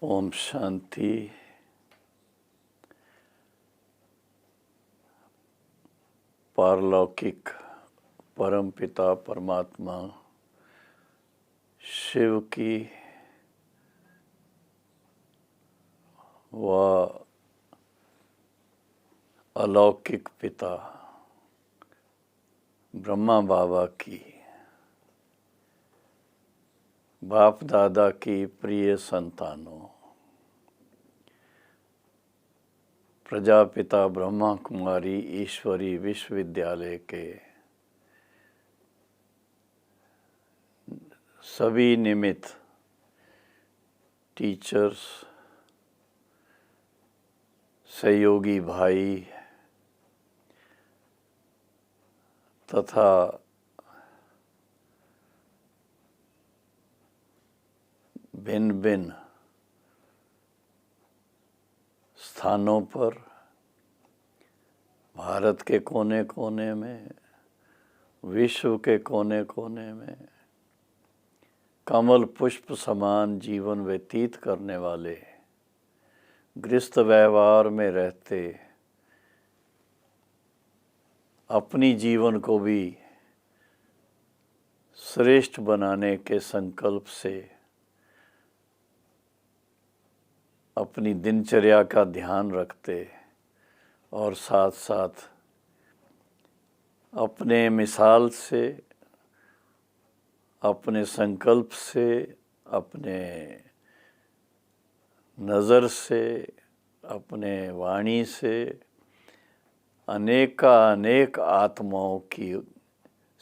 ओम शांति। पारलौकिक परमपिता परमात्मा शिव की व अलौकिक पिता ब्रह्मा बाबा की, बाप दादा की प्रिय संतानों, प्रजापिता ब्रह्मा कुमारी ईश्वरी विश्वविद्यालय के सभी निमित्त टीचर्स, सहयोगी भाई तथा भिन्न भिन्न स्थानों पर भारत के कोने कोने में, विश्व के कोने कोने में कमल पुष्प समान जीवन व्यतीत करने वाले, गृहस्थ व्यवहार में रहते, अपनी जीवन को भी श्रेष्ठ बनाने के संकल्प से अपनी दिनचर्या का ध्यान रखते और साथ साथ अपने मिसाल से, अपने संकल्प से, अपने नज़र से, अपने वाणी से अनेक आत्माओं की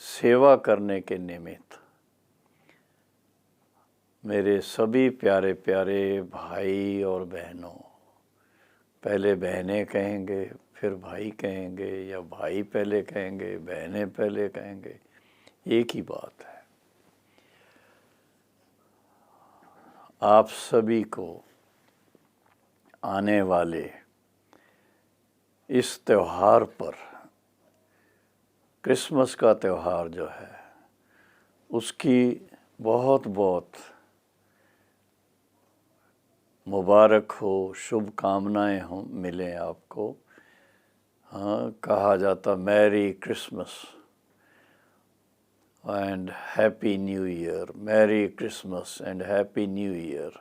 सेवा करने के निमित्त मेरे सभी प्यारे प्यारे भाई और बहनों, पहले बहनें कहेंगे, फिर भाई कहेंगे, या भाई पहले कहेंगे, बहनें पहले कहेंगे, एक ही बात है। आप सभी को आने वाले इस त्यौहार पर, क्रिसमस का त्यौहार जो है, उसकी बहुत बहुत मुबारक हो, शुभकामनाएं हो, मिलें आपको। हाँ, कहा जाता merry Christmas and happy new year, merry Christmas and happy new year.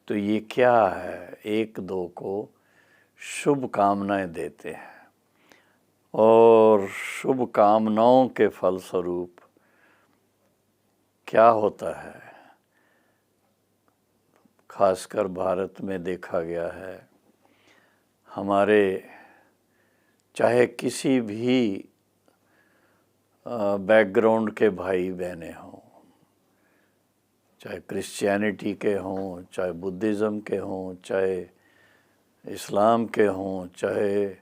तो ये क्या है, एक दो को शुभकामनाएं देते हैं और शुभकामनाओं के फलस्वरूप क्या होता है, खासकर भारत में देखा गया है, हमारे चाहे किसी भी बैकग्राउंड के भाई बहनें हों, चाहे क्रिश्चियनिटी के हों, चाहे बुद्धिज़्म के हों, चाहे इस्लाम के हों, चाहे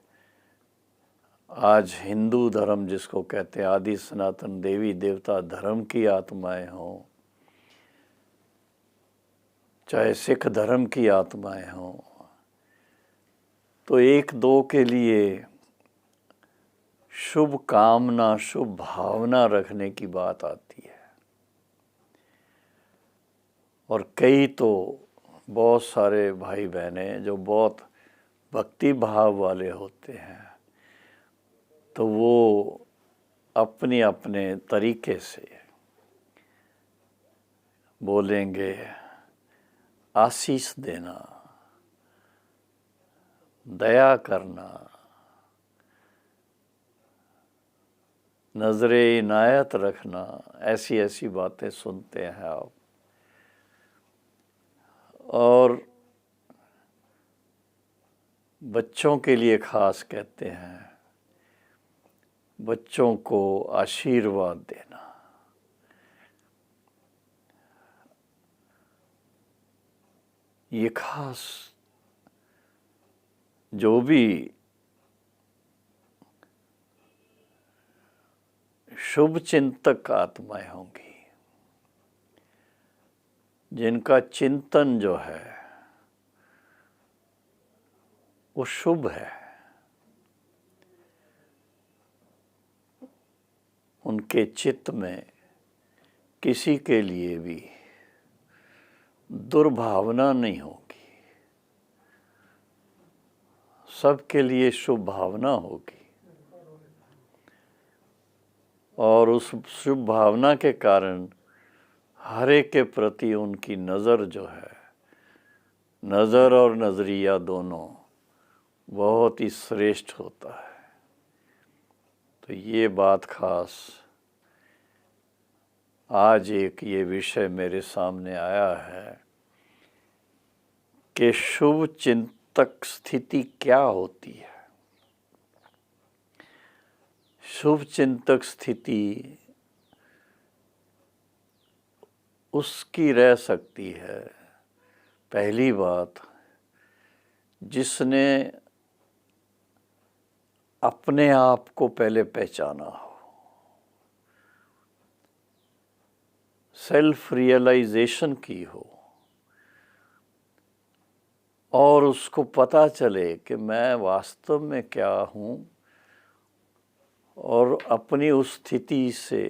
आज हिंदू धर्म जिसको कहते हैं आदि सनातन देवी देवता धर्म की आत्माएं हों, चाहे सिख धर्म की आत्माएं हों, तो एक दो के लिए शुभ कामना, शुभ भावना रखने की बात आती है। और कई तो बहुत सारे भाई बहनें जो बहुत भक्ति भाव वाले होते हैं, तो वो अपने अपने तरीके से बोलेंगे आशीष देना, दया करना, नजरे इनायत रखना, ऐसी ऐसी बातें सुनते हैं आप। और बच्चों के लिए खास कहते हैं, बच्चों को आशीर्वाद देना। ये खास जो भी शुभ चिंतक आत्माएं होंगी, जिनका चिंतन जो है वो शुभ है, उनके चित्त में किसी के लिए भी दुर्भावना नहीं होगी। सबके लिए शुभ भावना होगी, और उस शुभ भावना के कारण हर एक के प्रति उनकी नज़र जो है, नज़र और नज़रिया दोनों बहुत ही श्रेष्ठ होता है। तो ये बात खास आज एक ये विषय मेरे सामने आया है कि शुभ चिंतक स्थिति क्या होती है। शुभ चिंतक स्थिति उसकी रह सकती है, पहली बात, जिसने अपने आप को पहले पहचाना हो, सेल्फ रियलाइजेशन की हो, और उसको पता चले कि मैं वास्तव में क्या हूँ और अपनी उस स्थिति से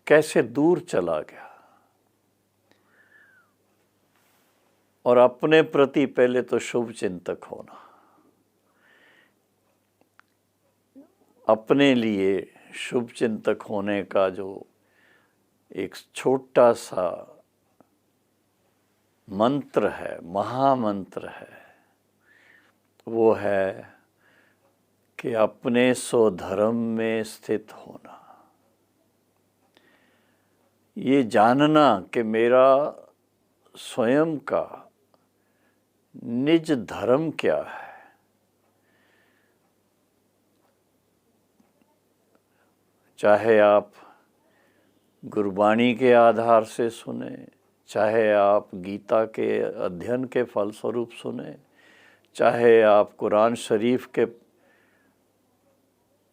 कैसे दूर चला गया, और अपने प्रति पहले तो शुभ चिंतक होना, अपने लिए शुभ चिंतक होने का जो एक छोटा सा मंत्र है, महामंत्र है, वो है कि अपने स्वधर्म में स्थित होना। ये जानना कि मेरा स्वयं का निज धर्म क्या है। चाहे आप गुरबाणी के आधार से सुने, चाहे आप गीता के अध्ययन के फलस्वरूप सुने, चाहे आप कुरान शरीफ के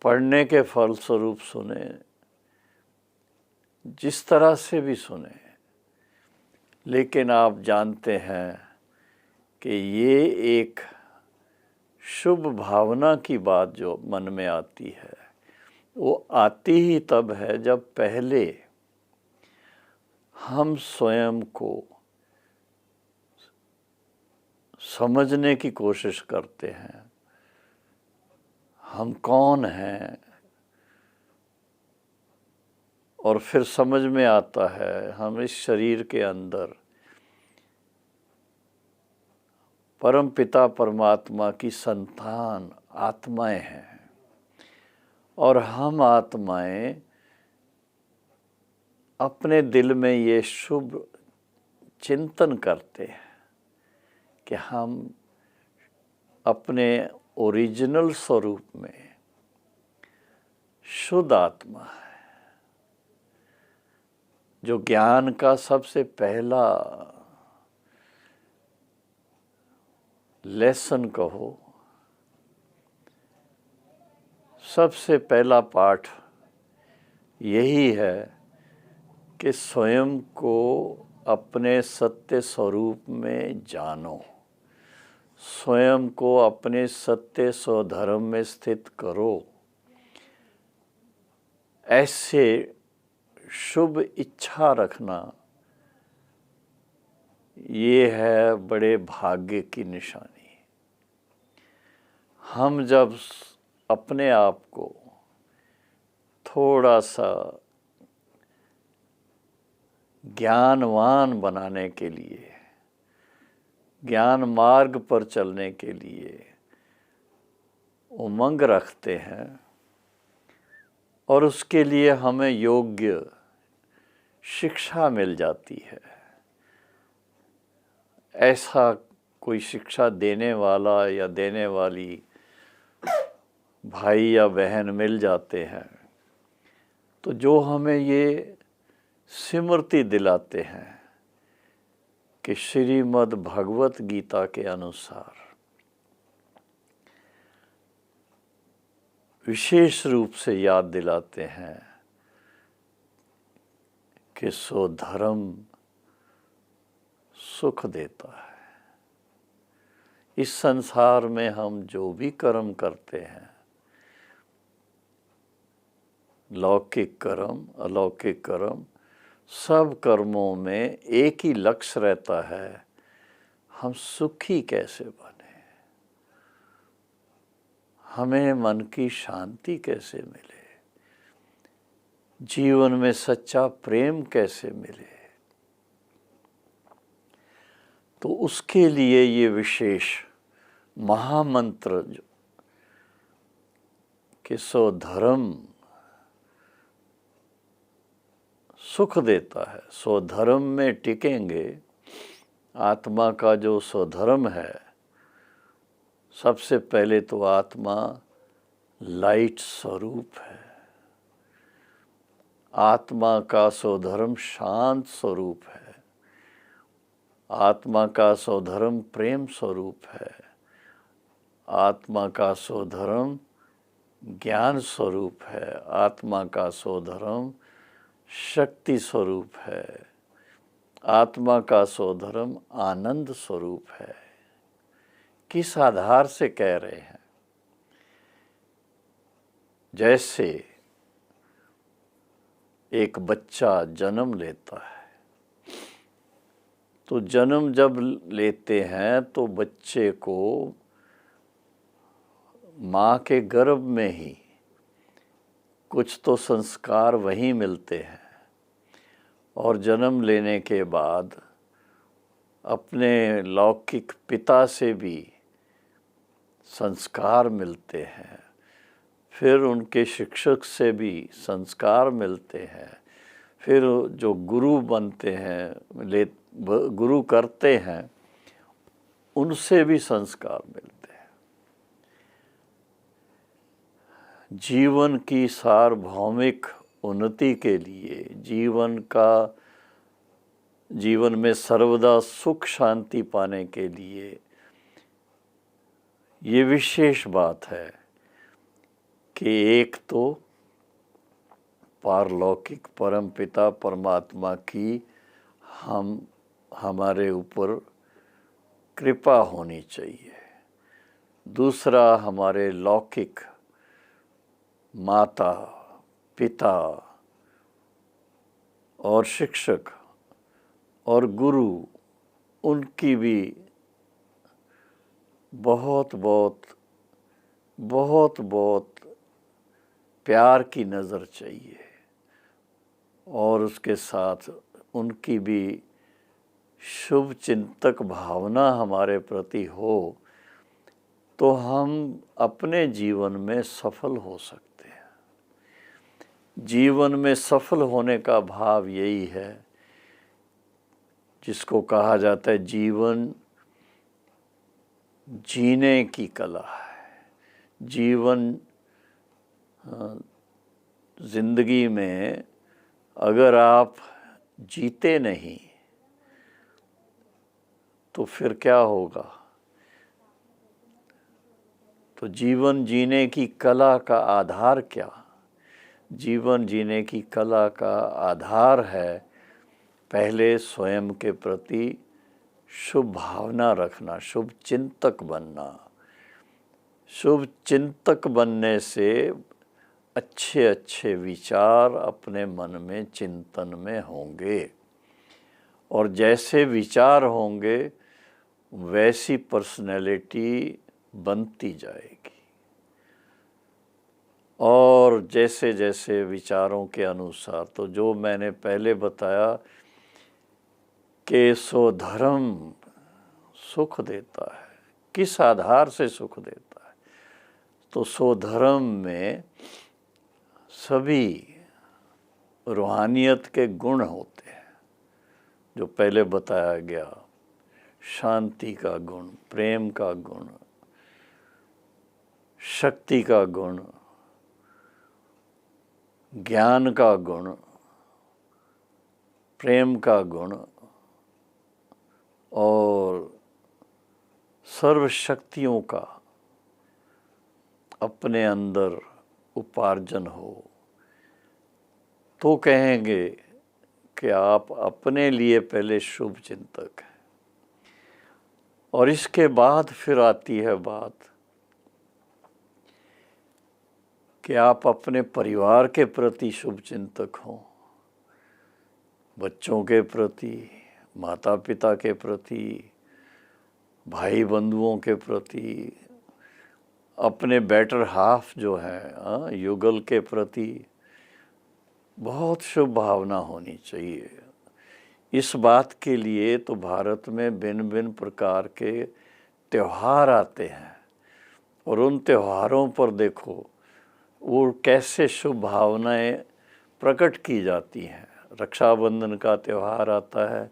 पढ़ने के फलस्वरूप सुने, जिस तरह से भी सुने, लेकिन आप जानते हैं कि ये एक शुभ भावना की बात जो मन में आती है, वो आती ही तब है जब पहले हम स्वयं को समझने की कोशिश करते हैं, हम कौन हैं, और फिर समझ में आता है हम इस शरीर के अंदर परम पिता परमात्मा की संतान आत्माएं हैं, और हम आत्माएं अपने दिल में ये शुभ चिंतन करते हैं कि हम अपने ओरिजिनल स्वरूप में शुद्ध आत्मा है। जो ज्ञान का सबसे पहला लेसन कहो, सबसे पहला पाठ यही है कि स्वयं को अपने सत्य स्वरूप में जानो, स्वयं को अपने सत्य स्वधर्म में स्थित करो। ऐसे शुभ इच्छा रखना, ये है बड़े भाग्य की निशानी। हम जब अपने आप को थोड़ा सा ज्ञानवान बनाने के लिए, ज्ञान मार्ग पर चलने के लिए उमंग रखते हैं, और उसके लिए हमें योग्य शिक्षा मिल जाती है, ऐसा कोई शिक्षा देने वाला या देने वाली भाई या बहन मिल जाते हैं, तो जो हमें ये स्मृति दिलाते हैं कि श्रीमद् भगवत गीता के अनुसार विशेष रूप से याद दिलाते हैं कि स्वधर्म सुख देता है। इस संसार में हम जो भी कर्म करते हैं, लौकिक कर्म, अलौकिक कर्म, सब कर्मों में एक ही लक्ष्य रहता है, हम सुखी कैसे बने, हमें मन की शांति कैसे मिले, जीवन में सच्चा प्रेम कैसे मिले। तो उसके लिए ये विशेष महामंत्र जो कि सो धर्म सुख देता है, सो धर्म में टिकेंगे। आत्मा का जो स्वधर्म है, सबसे पहले तो आत्मा लाइट स्वरूप है। आत्मा का स्वधर्म शांत स्वरूप है। आत्मा का स्वधर्म प्रेम स्वरूप है। आत्मा का स्वधर्म ज्ञान स्वरूप है। आत्मा का स्वधर्म शक्ति स्वरूप है। आत्मा का स्वधर्म आनंद स्वरूप है। किस आधार से कह रहे हैं? जैसे एक बच्चा जन्म लेता है, तो जन्म जब लेते हैं तो बच्चे को माँ के गर्भ में ही कुछ तो संस्कार वहीं मिलते हैं, और जन्म लेने के बाद अपने लौकिक पिता से भी संस्कार मिलते हैं, फिर उनके शिक्षक से भी संस्कार मिलते हैं, फिर जो गुरु बनते हैं, गुरु करते हैं, उनसे भी संस्कार मिलते हैं। जीवन की सार्वभौमिक उन्नति के लिए, जीवन में सर्वदा सुख शांति पाने के लिए ये विशेष बात है कि एक तो पारलौकिक परमपिता परमात्मा की हमारे ऊपर कृपा होनी चाहिए। दूसरा, हमारे लौकिक माता पिता और शिक्षक और गुरु, उनकी भी बहुत बहुत बहुत बहुत प्यार की नज़र चाहिए, और उसके साथ उनकी भी शुभ चिंतक भावना हमारे प्रति हो, तो हम अपने जीवन में सफल हो सकते हैं। जीवन में सफल होने का भाव यही है जिसको कहा जाता है जीवन जीने की कला है। जीवन जिंदगी में अगर आप जीते नहीं तो फिर क्या होगा? तो जीवन जीने की कला का आधार क्या? जीवन जीने की कला का आधार है पहले स्वयं के प्रति शुभ भावना रखना, शुभ चिंतक बनना। शुभ चिंतक बनने से अच्छे अच्छे विचार अपने मन में, चिंतन में होंगे, और जैसे विचार होंगे वैसी पर्सनैलिटी बनती जाएगी। और जैसे जैसे विचारों के अनुसार, तो जो मैंने पहले बताया कि सो धर्म सुख देता है। किस आधार से सुख देता है? तो सो धर्म में सभी रूहानियत के गुण होते हैं जो पहले बताया गया। शांति का गुण, प्रेम का गुण, शक्ति का गुण, ज्ञान का गुण, प्रेम का गुण, और सर्व शक्तियों का अपने अंदर उपार्जन हो, तो कहेंगे कि आप अपने लिए पहले शुभ चिंतक हैं। और इसके बाद फिर आती है बात कि आप अपने परिवार के प्रति शुभ चिंतक हों, बच्चों के प्रति, माता पिता के प्रति, भाई बंधुओं के प्रति, अपने बेटर हाफ जो है युगल के प्रति बहुत शुभ भावना होनी चाहिए। इस बात के लिए तो भारत में भिन्न भिन्न प्रकार के त्यौहार आते हैं, और उन त्योहारों पर देखो वो कैसे शुभ भावनाएं प्रकट की जाती हैं। रक्षाबंधन का त्यौहार आता है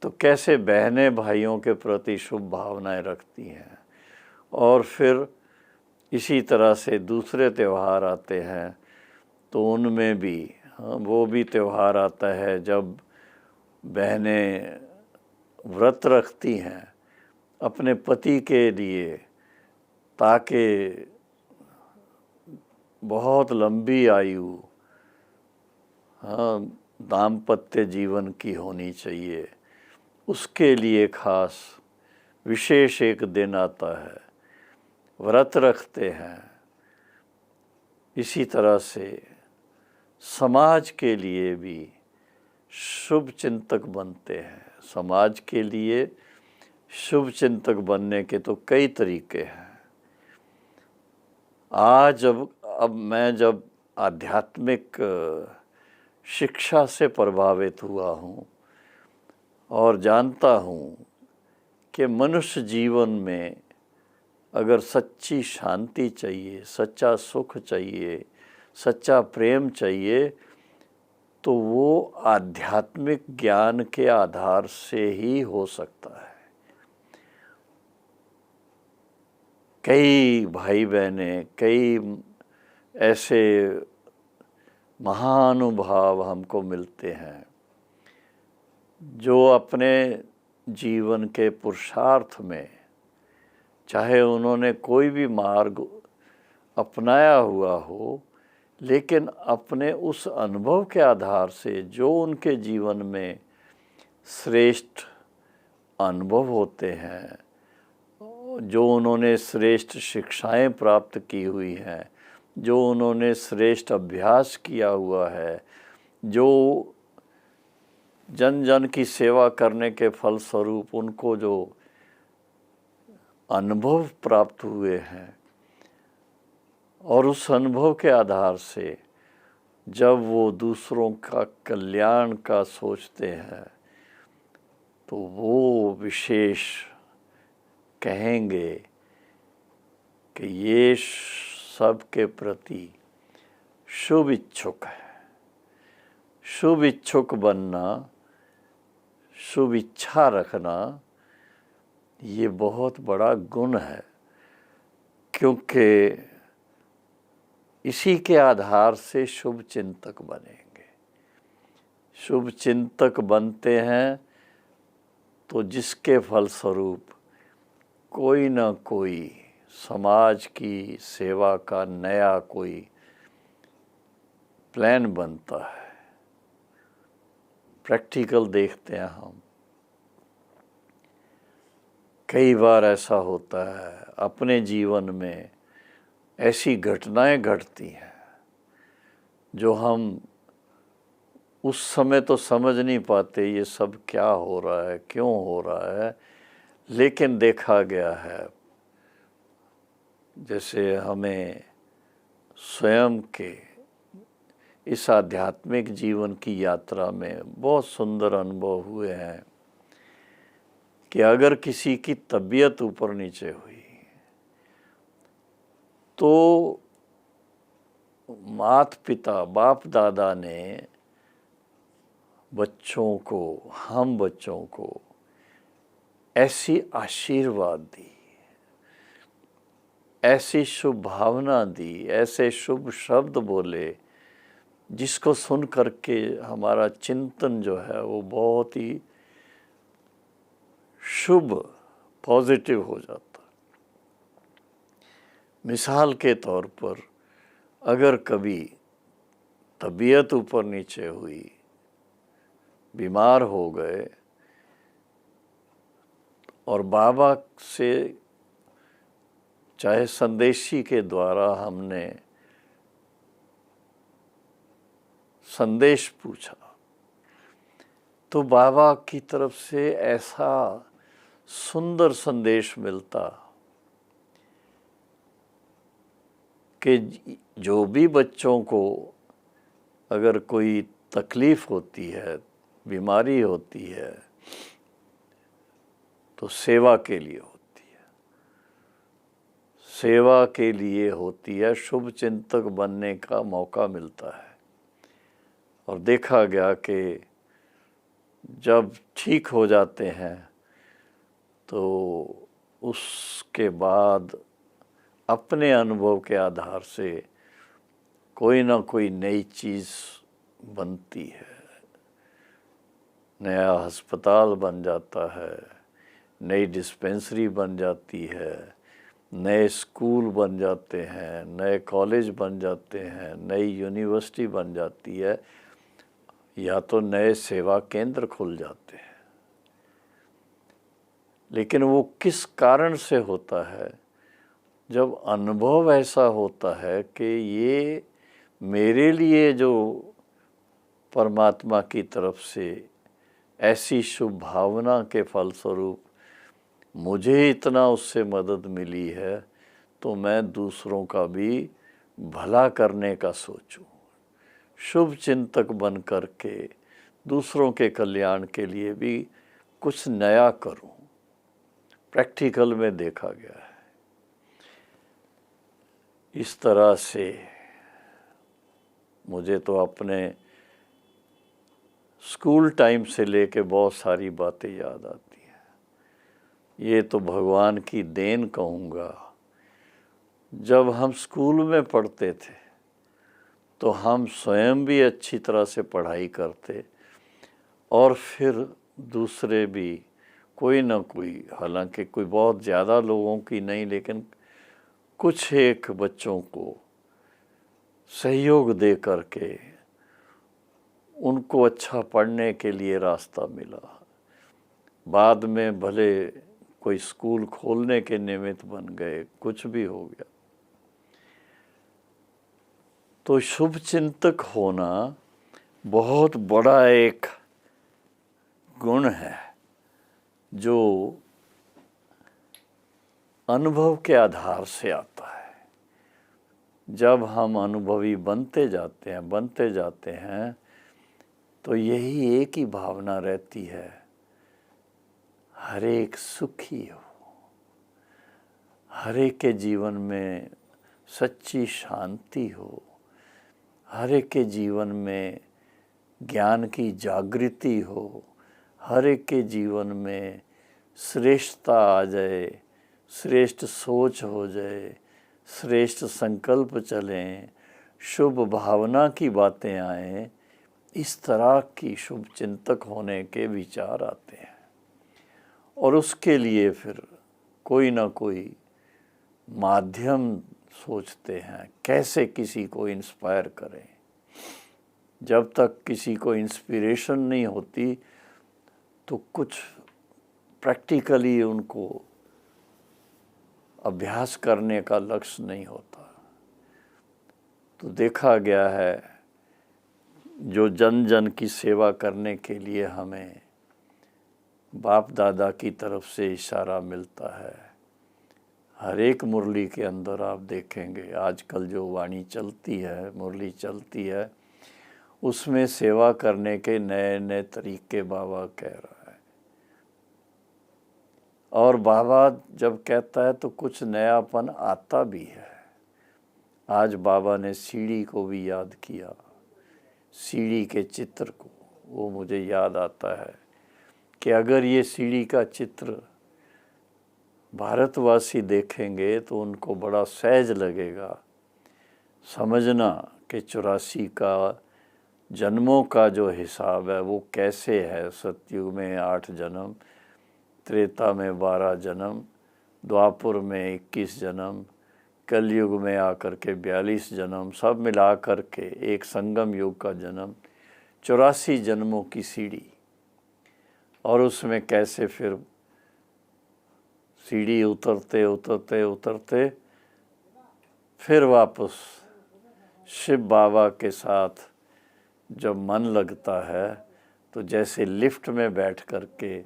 तो कैसे बहनें भाइयों के प्रति शुभ भावनाएं रखती हैं, और फिर इसी तरह से दूसरे त्यौहार आते हैं तो उनमें भी वो भी त्यौहार आता है जब बहनें व्रत रखती हैं अपने पति के लिए, ताकि बहुत लंबी आयु दाम्पत्य जीवन की होनी चाहिए। उसके लिए खास विशेष एक दिन आता है, व्रत रखते हैं। इसी तरह से समाज के लिए भी शुभ चिंतक बनते हैं। समाज के लिए शुभ चिंतक बनने के तो कई तरीके हैं। आज अब मैं जब आध्यात्मिक शिक्षा से प्रभावित हुआ हूँ और जानता हूँ कि मनुष्य जीवन में अगर सच्ची शांति चाहिए, सच्चा सुख चाहिए, सच्चा प्रेम चाहिए, तो वो आध्यात्मिक ज्ञान के आधार से ही हो सकता है। कई भाई बहनें, कई ऐसे महानुभाव हमको मिलते हैं जो अपने जीवन के पुरुषार्थ में, चाहे उन्होंने कोई भी मार्ग अपनाया हुआ हो, लेकिन अपने उस अनुभव के आधार से जो उनके जीवन में श्रेष्ठ अनुभव होते हैं, जो उन्होंने श्रेष्ठ शिक्षाएं प्राप्त की हुई हैं, जो उन्होंने श्रेष्ठ अभ्यास किया हुआ है, जो जन जन की सेवा करने के फलस्वरूप उनको जो अनुभव प्राप्त हुए हैं, और उस अनुभव के आधार से जब वो दूसरों का कल्याण का सोचते हैं तो वो विशेष कहेंगे कि ये सब के प्रति शुभ इच्छुक है। शुभ इच्छुक बनना, शुभ इच्छा रखना, ये बहुत बड़ा गुण है, क्योंकि इसी के आधार से शुभ चिंतक बनेंगे। शुभ चिंतक बनते हैं तो जिसके फलस्वरूप कोई ना कोई समाज की सेवा का नया कोई प्लान बनता है। प्रैक्टिकल देखते हैं हम, कई बार ऐसा होता है अपने जीवन में, ऐसी घटनाएं घटती हैं जो हम उस समय तो समझ नहीं पाते ये सब क्या हो रहा है, क्यों हो रहा है, लेकिन देखा गया है, जैसे हमें स्वयं के इस आध्यात्मिक जीवन की यात्रा में बहुत सुंदर अनुभव हुए हैं कि अगर किसी की तबीयत ऊपर नीचे हुई तो माता पिता, बाप दादा ने बच्चों को, हम बच्चों को ऐसी आशीर्वाद दी, ऐसी शुभ भावना दी, ऐसे शुभ शब्द बोले, जिसको सुन करके हमारा चिंतन जो है वो बहुत ही शुभ, पॉजिटिव हो जाता। मिसाल के तौर पर अगर कभी तबीयत ऊपर नीचे हुई, बीमार हो गए, और बाबा से चाहे संदेशी के द्वारा हमने संदेश पूछा, तो बाबा की तरफ से ऐसा सुंदर संदेश मिलता कि जो भी बच्चों को अगर कोई तकलीफ होती है, बीमारी होती है, तो सेवा के लिए होती है, सेवा के लिए होती है, शुभ चिंतक बनने का मौका मिलता है। और देखा गया कि जब ठीक हो जाते हैं तो उसके बाद अपने अनुभव के आधार से कोई ना कोई नई चीज़ बनती है, नया अस्पताल बन जाता है, नई डिस्पेंसरी बन जाती है, नए स्कूल बन जाते हैं, नए कॉलेज बन जाते हैं, नई यूनिवर्सिटी बन जाती है, या तो नए सेवा केंद्र खुल जाते हैं। लेकिन वो किस कारण से होता है? जब अनुभव ऐसा होता है कि ये मेरे लिए जो परमात्मा की तरफ से ऐसी शुभ भावना के फलस्वरूप मुझे इतना उससे मदद मिली है, तो मैं दूसरों का भी भला करने का सोचूं, शुभ चिंतक बन कर के दूसरों के कल्याण के लिए भी कुछ नया करूं। प्रैक्टिकल में देखा गया है। इस तरह से मुझे तो अपने स्कूल टाइम से लेके बहुत सारी बातें याद आती हैं। ये तो भगवान की देन कहूँगा। जब हम स्कूल में पढ़ते थे तो हम स्वयं भी अच्छी तरह से पढ़ाई करते और फिर दूसरे भी कोई ना कोई, हालांकि कोई बहुत ज़्यादा लोगों की नहीं, लेकिन कुछ एक बच्चों को सहयोग दे करके उनको अच्छा पढ़ने के लिए रास्ता मिला। बाद में भले कोई स्कूल खोलने के निमित्त बन गए, कुछ भी हो गया। तो शुभ चिंतक होना बहुत बड़ा एक गुण है जो अनुभव के आधार से आता है। जब हम अनुभवी बनते जाते हैं तो यही एक ही भावना रहती है, हर एक सुखी हो, हर एक के जीवन में सच्ची शांति हो, हर एक के जीवन में ज्ञान की जागृति हो, हर एक के जीवन में श्रेष्ठता आ जाए, श्रेष्ठ सोच हो जाए, श्रेष्ठ संकल्प चलें, शुभ भावना की बातें आएं। इस तरह की शुभ चिंतक होने के विचार आते हैं और उसके लिए फिर कोई ना कोई माध्यम सोचते हैं, कैसे किसी को इंस्पायर करें। जब तक किसी को इंस्पिरेशन नहीं होती तो कुछ प्रैक्टिकली उनको अभ्यास करने का लक्ष्य नहीं होता। तो देखा गया है, जो जन जन की सेवा करने के लिए हमें बाप दादा की तरफ से इशारा मिलता है। हर एक मुरली के अंदर आप देखेंगे, आजकल जो वाणी चलती है, मुरली चलती है, उसमें सेवा करने के नए नए तरीके बाबा कह रहा है। और बाबा जब कहता है तो कुछ नयापन आता भी है। आज बाबा ने सीढ़ी को भी याद किया, सीढ़ी के चित्र को। वो मुझे याद आता है कि अगर ये सीढ़ी का चित्र भारतवासी देखेंगे तो उनको बड़ा सहज लगेगा। समझना कि 84 का जन्मों का जो हिसाब है वो कैसे है। सतयुग में 8 जन्म, त्रेता में 12 जन्म, द्वापुर में 21 जन्म, कलयुग में आकर के 42 जन्म, सब मिला कर के एक संगम युग का जन्म, 84 जन्मों की सीढ़ी। और उसमें कैसे फिर सीढ़ी उतरते उतरते उतरते फिर वापस शिव बाबा के साथ जब मन लगता है तो जैसे लिफ्ट में बैठ कर के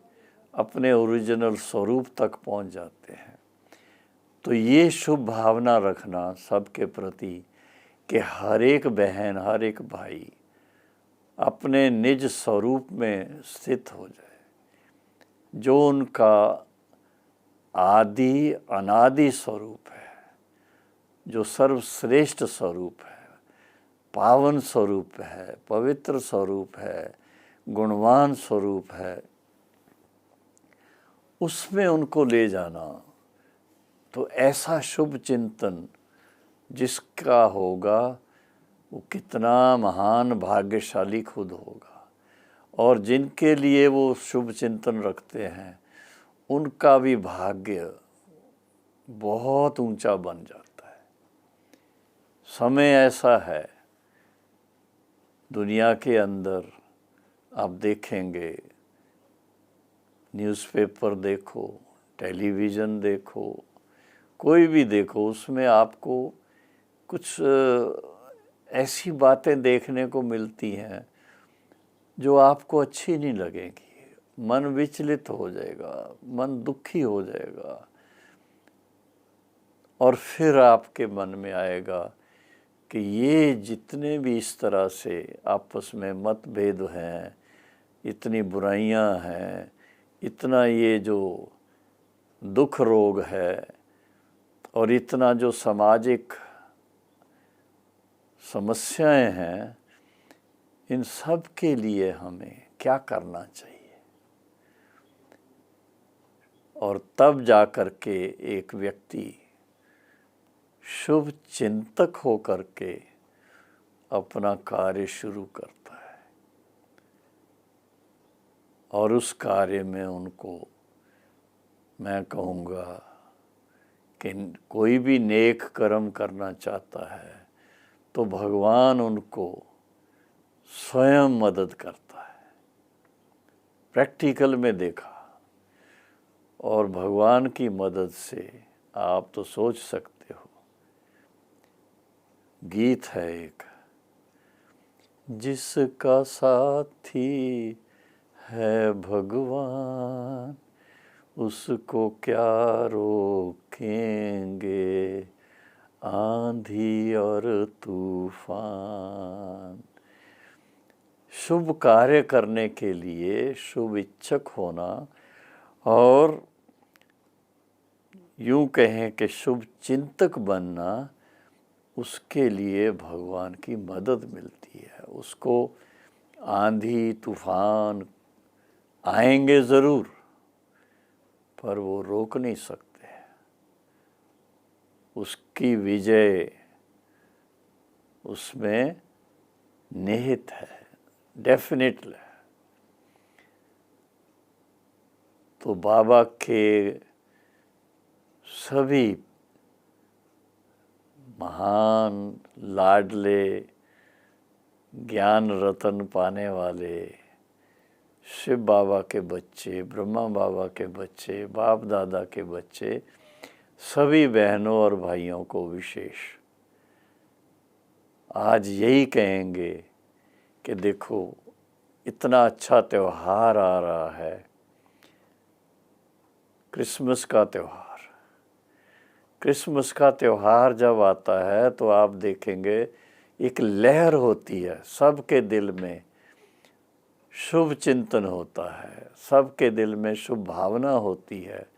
अपने ओरिजिनल स्वरूप तक पहुंच जाते हैं। तो ये शुभ भावना रखना सबके प्रति कि हर एक बहन, हर एक भाई अपने निज स्वरूप में स्थित हो जाए, जो उनका आदि अनादि स्वरूप है, जो सर्वश्रेष्ठ स्वरूप है, पावन स्वरूप है, पवित्र स्वरूप है, गुणवान स्वरूप है, उसमें उनको ले जाना। तो ऐसा शुभ चिंतन जिसका होगा वो कितना महान भाग्यशाली खुद होगा, और जिनके लिए वो शुभ चिंतन रखते हैं उनका भी भाग्य बहुत ऊंचा बन जाता है। समय ऐसा है दुनिया के अंदर, आप देखेंगे, न्यूज़पेपर देखो, टेलीविज़न देखो, कोई भी देखो, उसमें आपको कुछ ऐसी बातें देखने को मिलती हैं जो आपको अच्छी नहीं लगेगी। मन विचलित हो जाएगा, मन दुखी हो जाएगा, और फिर आपके मन में आएगा कि ये जितने भी इस तरह से आपस में मतभेद हैं, इतनी बुराइयां हैं, इतना ये जो दुख रोग है, और इतना जो सामाजिक समस्याएं हैं, इन सब के लिए हमें क्या करना चाहिए। और तब जा कर के एक व्यक्ति शुभ चिंतक हो कर के अपना कार्य शुरू करता है, और उस कार्य में उनको, मैं कहूँगा कि कोई भी नेक कर्म करना चाहता है तो भगवान उनको स्वयं मदद करता है। प्रैक्टिकल में देखा, और भगवान की मदद से आप तो सोच सकते हो। गीत है एक, जिसका साथी है भगवान उसको क्या रोकेंगे आंधी और तूफान। शुभ कार्य करने के लिए शुभ इच्छुक होना, और यूं कहें कि शुभ चिंतक बनना, उसके लिए भगवान की मदद मिलती है। उसको आंधी तूफान आएंगे ज़रूर, पर वो रोक नहीं सकते। उसकी विजय उसमें निहित है, डेफिनेटली। तो बाबा के सभी महान लाडले ज्ञान रतन पाने वाले शिव बाबा के बच्चे, ब्रह्मा बाबा के बच्चे, बाप दादा के बच्चे, सभी बहनों और भाइयों को विशेष आज यही कहेंगे कि देखो, इतना अच्छा त्यौहार आ रहा है, क्रिसमस का त्यौहार। क्रिसमस का त्यौहार जब आता है तो आप देखेंगे एक लहर होती है, सबके दिल में शुभ चिंतन होता है, सबके दिल में शुभ भावना होती है।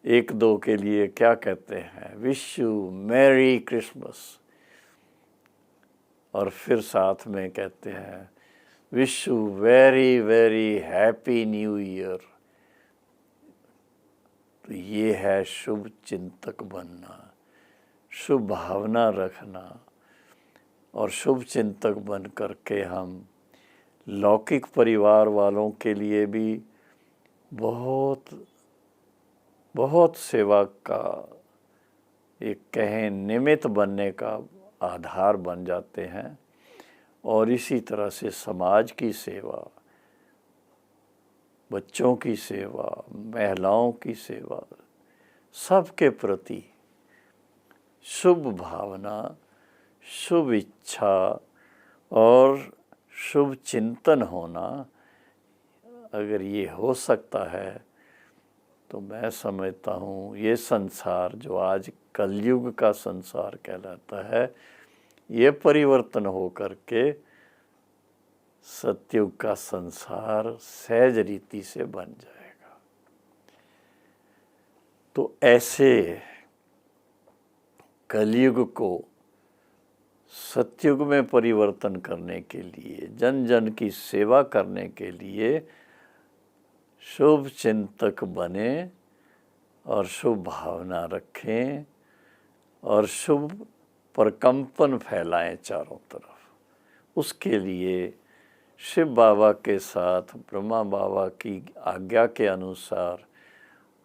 एक दो के लिए क्या कहते हैं, विश यू मैरी क्रिसमस, और फिर साथ में कहते हैं wish you very very happy new year. तो ये है शुभ चिंतक बनना, शुभ भावना रखना, और शुभ चिंतक बन कर के हम लौकिक परिवार वालों के लिए भी बहुत बहुत सेवा का एक कहें निमित्त बनने का आधार बन जाते हैं। और इसी तरह से समाज की सेवा, बच्चों की सेवा, महिलाओं की सेवा, सबके प्रति शुभ भावना, शुभ इच्छा और शुभ चिंतन होना, अगर ये हो सकता है तो मैं समझता हूँ ये संसार जो आज कलयुग का संसार कहलाता है, ये परिवर्तन हो करके सतयुग का संसार सहज रीति से बन जाएगा। तो ऐसे कलयुग को सतयुग में परिवर्तन करने के लिए, जन जन की सेवा करने के लिए शुभ चिंतक बने और शुभ भावना रखें और शुभ प्रकंपन फैलाएं चारों तरफ। उसके लिए शिव बाबा के साथ ब्रह्मा बाबा की आज्ञा के अनुसार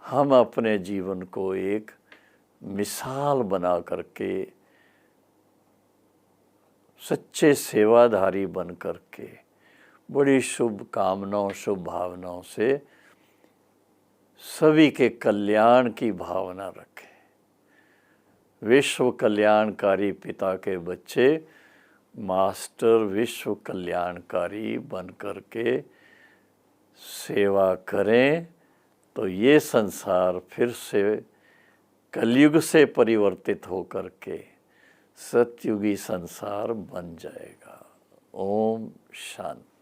हम अपने जीवन को एक मिसाल बना करके सच्चे सेवाधारी बन करके बड़ी शुभ कामनाओं शुभ भावनाओं से सभी के कल्याण की भावना रखें। विश्व कल्याणकारी पिता के बच्चे मास्टर विश्व कल्याणकारी बन करके सेवा करें, तो ये संसार फिर से कलयुग से परिवर्तित होकर के सतयुगी संसार बन जाएगा। ओम शांति।